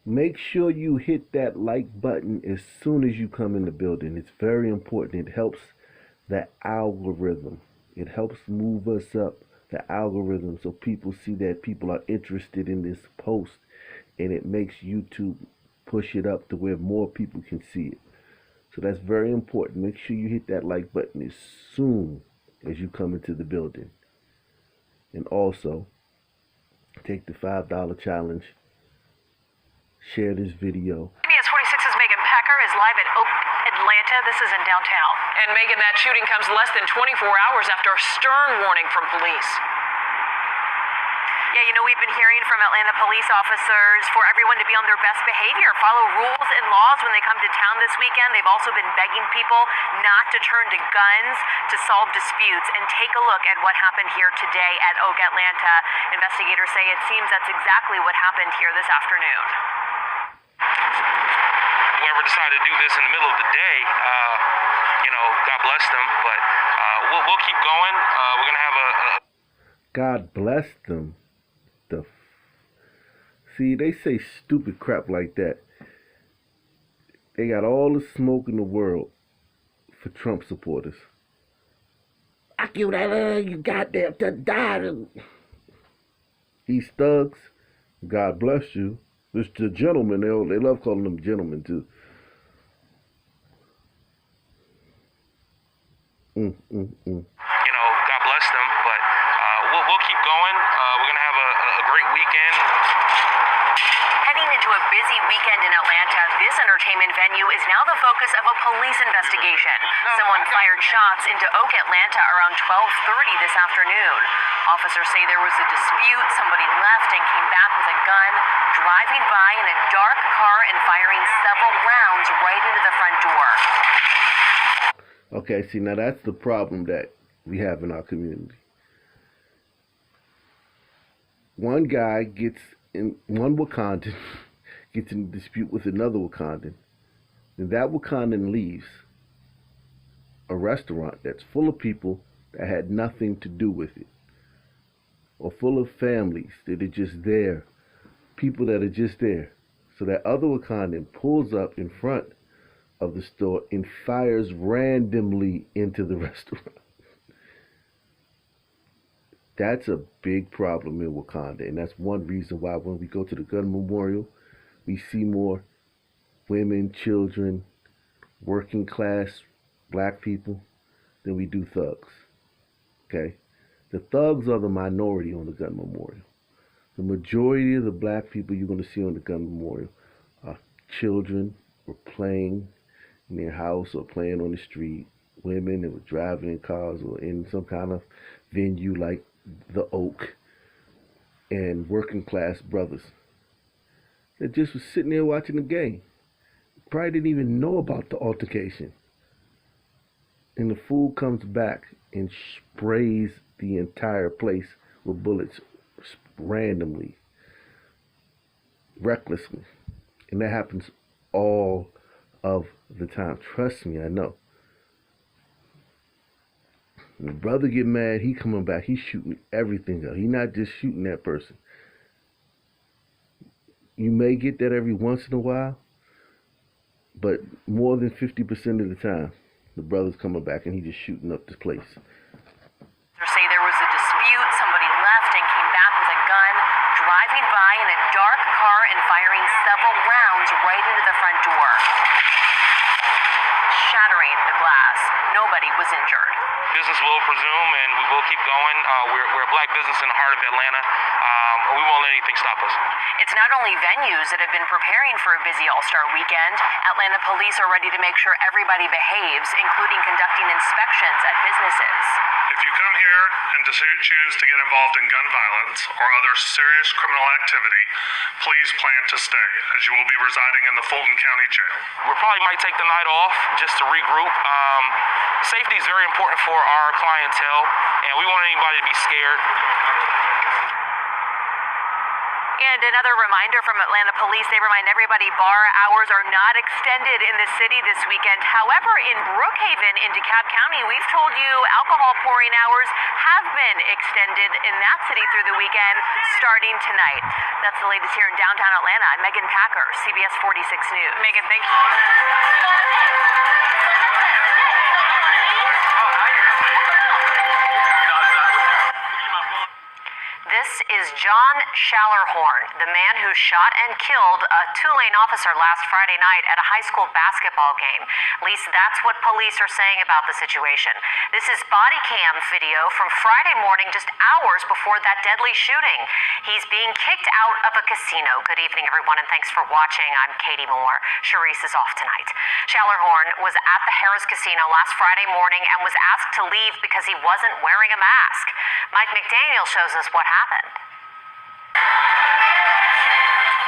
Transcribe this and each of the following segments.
Make sure you hit that like button as soon as you come in the building. It's very important. It helps the algorithm. It helps move us up the algorithm so people see that people are interested in this post, and it makes YouTube push it up to where more people can see it. So that's very important. Make sure you hit that like button as soon as you come into the building. And also, take the $5 challenge. Share this video. CBS 46's Megan Packer is live at Oak, Atlanta. This is in downtown. And Megan, that shooting comes less than 24 hours after a stern warning from police. Yeah, we've been hearing from Atlanta police officers for everyone to be on their best behavior, follow rules and laws when they come to town this weekend. They've also been begging people not to turn to guns to solve disputes. And take a look at what happened here today at Oak, Atlanta. Investigators say it seems that's exactly what happened here this afternoon. Whoever decided to do this in the middle of the day, God bless them, but we'll keep going. We're going to have a... God bless them. See, they say stupid crap like that. They got all the smoke in the world for Trump supporters. I killed that you goddamn to die. These thugs, God bless you. It's the gentlemen. They love calling them gentlemen too. God bless them, but we'll keep going. We're going to have a great weekend. Heading into a busy weekend in Atlanta, this entertainment venue is now the focus of a police investigation. Someone fired shots into Oak, Atlanta around 12:30 this afternoon. Officers say there was a dispute, somebody left and came back with a gun, driving by in a dark car and firing several rounds right into the front door. Okay, see, now that's the problem that we have in our community. One guy gets in, one Wakandan gets in a dispute with another Wakandan. Then that Wakandan leaves a restaurant that's full of people that had nothing to do with it, or full of families that are just there, people that are just there. So that other Wakandan pulls up in front of the store and fires randomly into the restaurant. That's a big problem in Wakanda, and that's one reason why when we go to the gun memorial, we see more women, children, working class black people than we do thugs. Okay? The thugs are the minority on the gun memorial. The majority of the black people you're going to see on the gun memorial are children or playing in their house or playing on the street, women that were driving in cars or in some kind of venue like the Oak, and working class brothers that just was sitting there watching the game. Probably didn't even know about the altercation. And the fool comes back and sprays the entire place with bullets randomly, recklessly. And that happens all of the time. Trust me, I know. When the brother get mad, he coming back, he's shooting everything up. He not just shooting that person. You may get that every once in a while, but more than 50% of the time, the brother's coming back and he just shooting up this place. They say there was a dispute, somebody left and came back with a gun, driving by in a dark car and firing several rounds right into the front door, shattering the glass. Nobody was injured. Business will resume, and we will keep going. We're a black business in the heart of Atlanta. We won't let anything stop us. It's not only venues that have been preparing for a busy All-Star weekend. Atlanta police are ready to make sure everybody behaves, including conducting inspections at businesses. If you come here and choose to get involved in gun violence or other serious criminal activity, please plan to stay, as you will be residing in the Fulton County Jail. We probably might take the night off just to regroup. Safety is very important for our clientele, and we want anybody to be scared. And And another reminder from Atlanta Police, they remind everybody bar hours are not extended in the city this weekend. However, in Brookhaven in DeKalb County, we've told you alcohol pouring hours have been extended in that city through the weekend starting tonight. That's the latest here in downtown Atlanta. I'm Megan Packer, CBS 46 News. Megan, thank you. This is John Shallerhorn, the man who shot and killed a Tulane officer last Friday night at a high school basketball game. At least that's what police are saying about the situation. This is body cam video from Friday morning, just hours before that deadly shooting. He's being kicked out of a casino. Good evening, everyone, and thanks for watching. I'm Katie Moore. Charisse is off tonight. Shallerhorn was at the Harris Casino last Friday morning and was asked to leave because he wasn't wearing a mask. Mike McDaniel shows us what happened.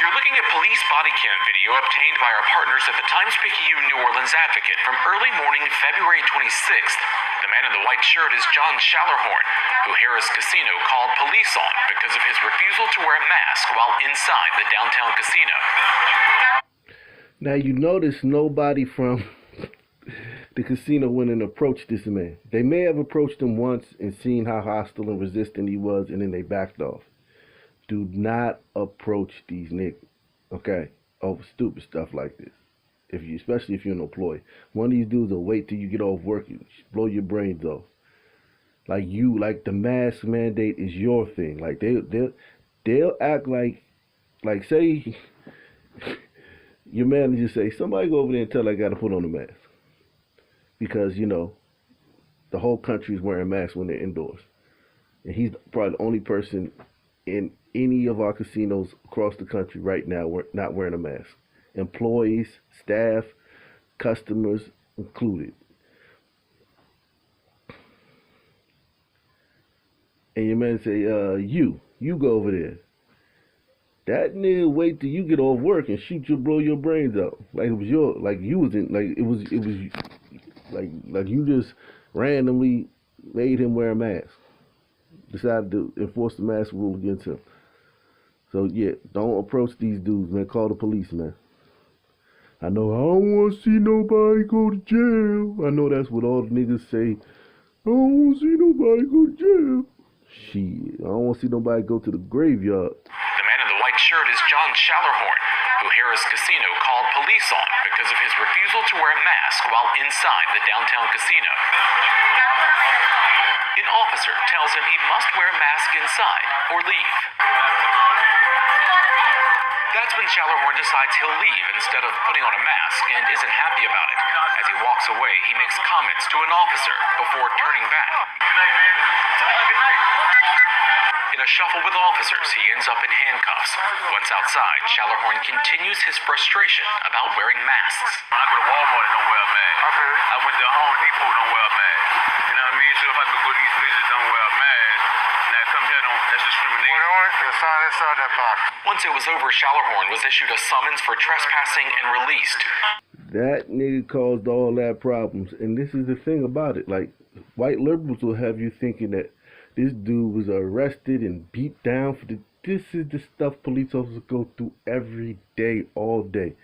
You're looking at police body cam video obtained by our partners at the Times-Picayune New Orleans Advocate from early morning February 26th. The man in the white shirt is John Shallerhorn, who Harris Casino called police on because of his refusal to wear a mask while inside the downtown casino. Now you notice nobody from the casino went and approached this man. They may have approached him once and seen how hostile and resistant he was, and then they backed off. Do not approach these niggas, okay, over stupid stuff like this. Especially if you're an employee. One of these dudes will wait till you get off work and blow your brains off. Like the mask mandate is your thing. Like they'll act like say your manager say, somebody go over there and tell I got to put on a mask. Because, the whole country is wearing masks when they're indoors. And he's probably the only person in any of our casinos across the country right now not wearing a mask. Employees, staff, customers included. And your man say, you go over there. That nigga wait till you get off work and blow your brains out. Like it was like you just randomly made him wear a mask. Decided to enforce the mask rule against him. So yeah, don't approach these dudes, man. Call the police, man. I know I don't want to see nobody go to jail. I know that's what all the niggas say. I don't want to see nobody go to jail. Shit, I don't want to see nobody go to the graveyard. The man in the white shirt is John Shallerhorn, who Harris Casino called police on because of his refusal to wear a mask while inside the downtown casino. An officer tells him he must wear a mask inside or leave. That's when Shallerhorn decides he'll leave instead of putting on a mask and isn't happy about it. As he walks away, he makes comments to an officer before turning back. In a shuffle with officers, he ends up in handcuffs. Once outside, Shallerhorn continues his frustration about wearing masks. When I go to Walmart, don't wear a mask. Okay. I went to Home Depot, don't wear a mask. You know what I mean? So if I could go to these places, don't wear a mask. And I come here, that's discrimination. Inside that box. Once it was over, Shallerhorn was issued a summons for trespassing and released. That nigga caused all that problems. And this is the thing about it. Like, white liberals will have you thinking that this dude was arrested and beat down for this is the stuff police officers go through every day, all day.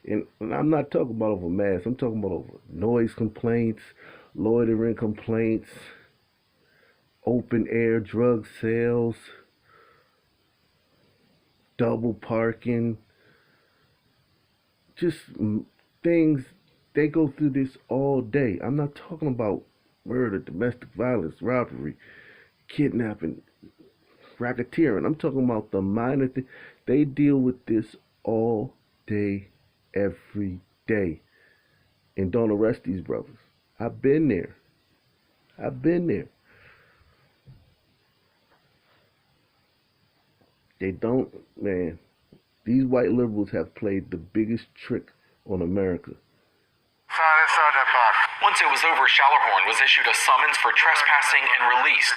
And I'm not talking about over masks. I'm talking about over noise complaints, loitering complaints, open air drug sales, double parking, just things. They go through this all day. I'm not talking about murder, domestic violence, robbery, kidnapping, racketeering. I'm talking about the minor thing. They deal with this all day, every day, and don't arrest these brothers. I've been there. They don't, man. These white liberals have played the biggest trick on America. Inside that box. Once it was over, Shallerhorn was issued a summons for trespassing and released.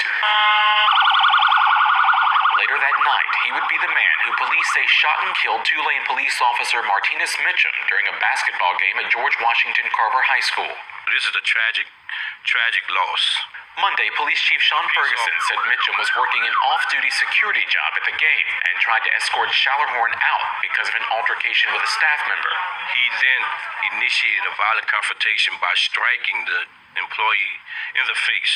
Later that night, he would be the man who police say shot and killed Tulane police officer Martinez Mitchum during a basketball game at George Washington Carver High School. This is a tragic loss. Monday, Police Chief Sean Ferguson said Mitchum was working an off-duty security job at the game and tried to escort Shallerhorn out because of an altercation with a staff member. He then initiated a violent confrontation by striking the employee in the face.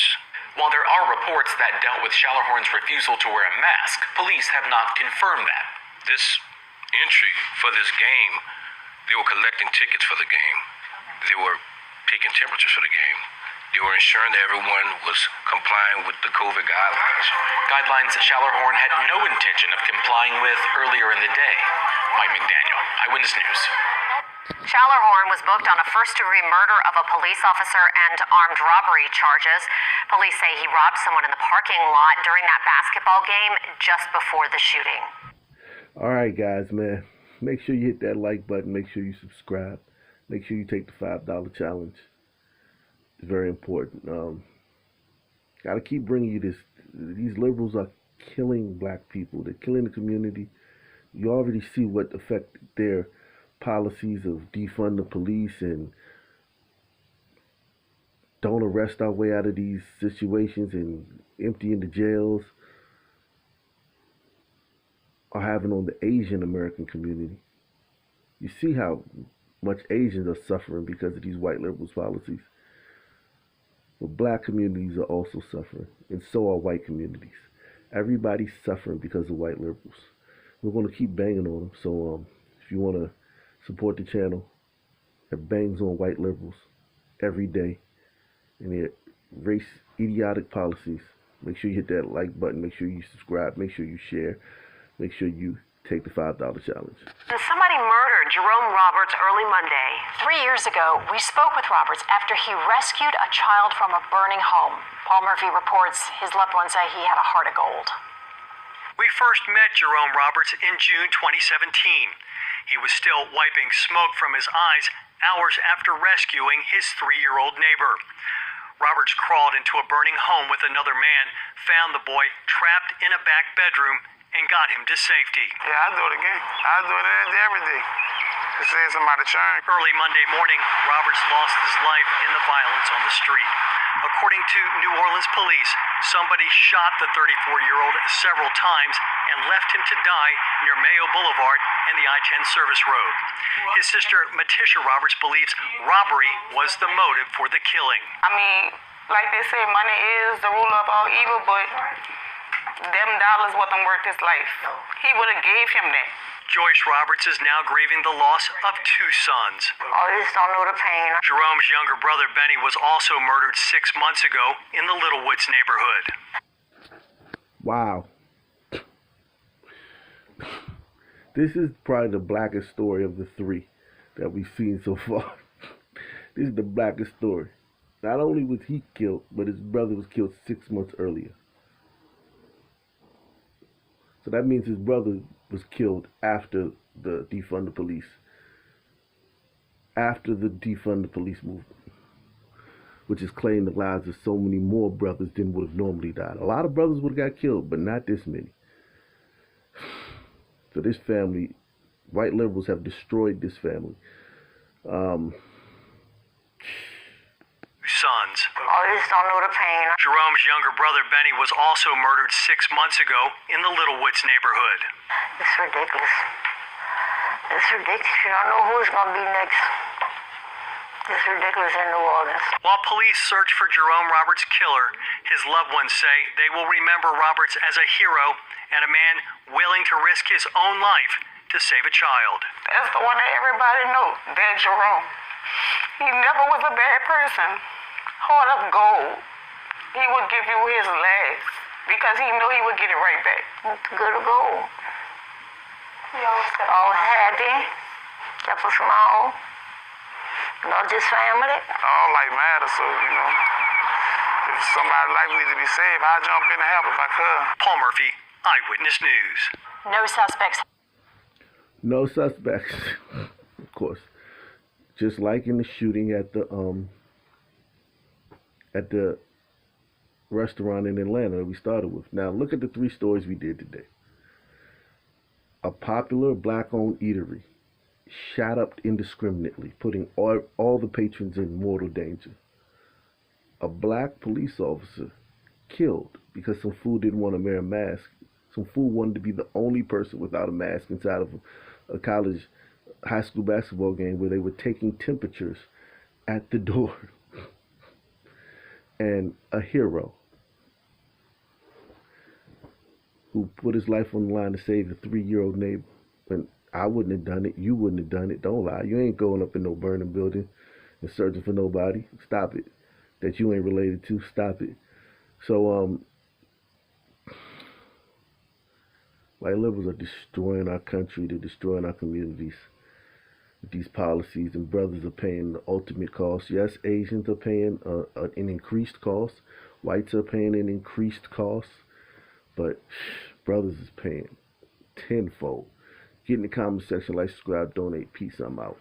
While there are reports that dealt with Shallerhorn's refusal to wear a mask, police have not confirmed that. This entry for this game, they were collecting tickets for the game. They were taking temperatures for the game. They were ensuring that everyone was complying with the COVID guidelines. Guidelines Shallerhorn had no intention of complying with earlier in the day. Mike McDaniel, Eyewitness News. Shallerhorn was booked on a first-degree murder of a police officer and armed robbery charges. Police say he robbed someone in the parking lot during that basketball game just before the shooting. All right, guys, man. Make sure you hit that like button. Make sure you subscribe. Make sure you take the $5 challenge. It's very important. Gotta keep bringing you this. These liberals are killing black people. They're killing the community. You already see what effect their policies of defund the police and don't arrest our way out of these situations and emptying the jails are having on the Asian American community. You see how much Asians are suffering because of these white liberals' policies. But black communities are also suffering, and so are white communities. Everybody's suffering because of white liberals. We're going to keep banging on them. So if you want to support the channel that bangs on white liberals every day and their race idiotic policies, make sure you hit that like button. Make sure you subscribe. Make sure you share. Make sure you take the $5 challenge. Somebody murdered Jerome Roberts early Monday. 3 years ago, we spoke with Roberts after he rescued a child from a burning home. Paul Murphy reports his loved ones say he had a heart of gold. We first met Jerome Roberts in June 2017. He was still wiping smoke from his eyes hours after rescuing his 3-year-old neighbor. Roberts crawled into a burning home with another man, found the boy trapped in a back bedroom, and got him to safety. Yeah, I do it again. I do it every day. To save somebody churn. Early Monday morning, Roberts lost his life in the violence on the street. According to New Orleans police, somebody shot the 34-year-old several times and left him to die near Mayo Boulevard and the I-10 service road. His sister, Matisha Roberts, believes robbery was the motive for the killing. I mean, like they say, money is the rule of all evil, but them dollars wasn't worth his life. He would have gave him that. Joyce Roberts is now grieving the loss of 2 sons. I just don't know the pain. Jerome's younger brother, Benny, was also murdered 6 months ago in the Little Woods neighborhood. Wow. This is probably the blackest story of the 3 that we've seen so far. This is the blackest story. Not only was he killed, but his brother was killed 6 months earlier. So that means his brother was killed after the defund the police. After the defund the police movement, which has claimed the lives of so many more brothers than would have normally died. A lot of brothers would have got killed, but not this many. So this family, white liberals have destroyed this family. Sons. I just don't know the pain. Jerome's younger brother, Benny, was also murdered 6 months ago in the Little Woods neighborhood. It's ridiculous. It's ridiculous. You don't know who's going to be next. It's ridiculous in New Orleans. While police search for Jerome Roberts' killer, his loved ones say they will remember Roberts as a hero and a man willing to risk his own life to save a child. That's the one that everybody knows, that Jerome. He never was a bad person. Heart of gold. He would give you his last because he knew he would get it right back. It's good to go. All happy, kept us small. Not just family. All life matters, so, you know, if somebody's life needs to be saved, I'll jump in and help if I could. Paul Murphy, Eyewitness News. No suspects. No suspects, of course. Just like in the shooting at the restaurant in Atlanta that we started with. Now look at the 3 stories we did today. A popular black-owned eatery shot up indiscriminately, putting all the patrons in mortal danger. a black police officer killed because some fool didn't want to wear a mask. Some fool wanted to be the only person without a mask inside of a college, high school basketball game where they were taking temperatures at the door. And a hero who put his life on the line to save a 3-year-old neighbor. And I wouldn't have done it. You wouldn't have done it. Don't lie. You ain't going up in no burning building and searching for nobody. Stop it. That you ain't related to. Stop it. So, white liberals are destroying our country. They're destroying our communities with these policies, and brothers are paying the ultimate cost. Yes, Asians are paying an increased cost. Whites are paying an increased cost. But brothers is paying tenfold. Get in the comment section, like, subscribe, donate. Peace. I'm out.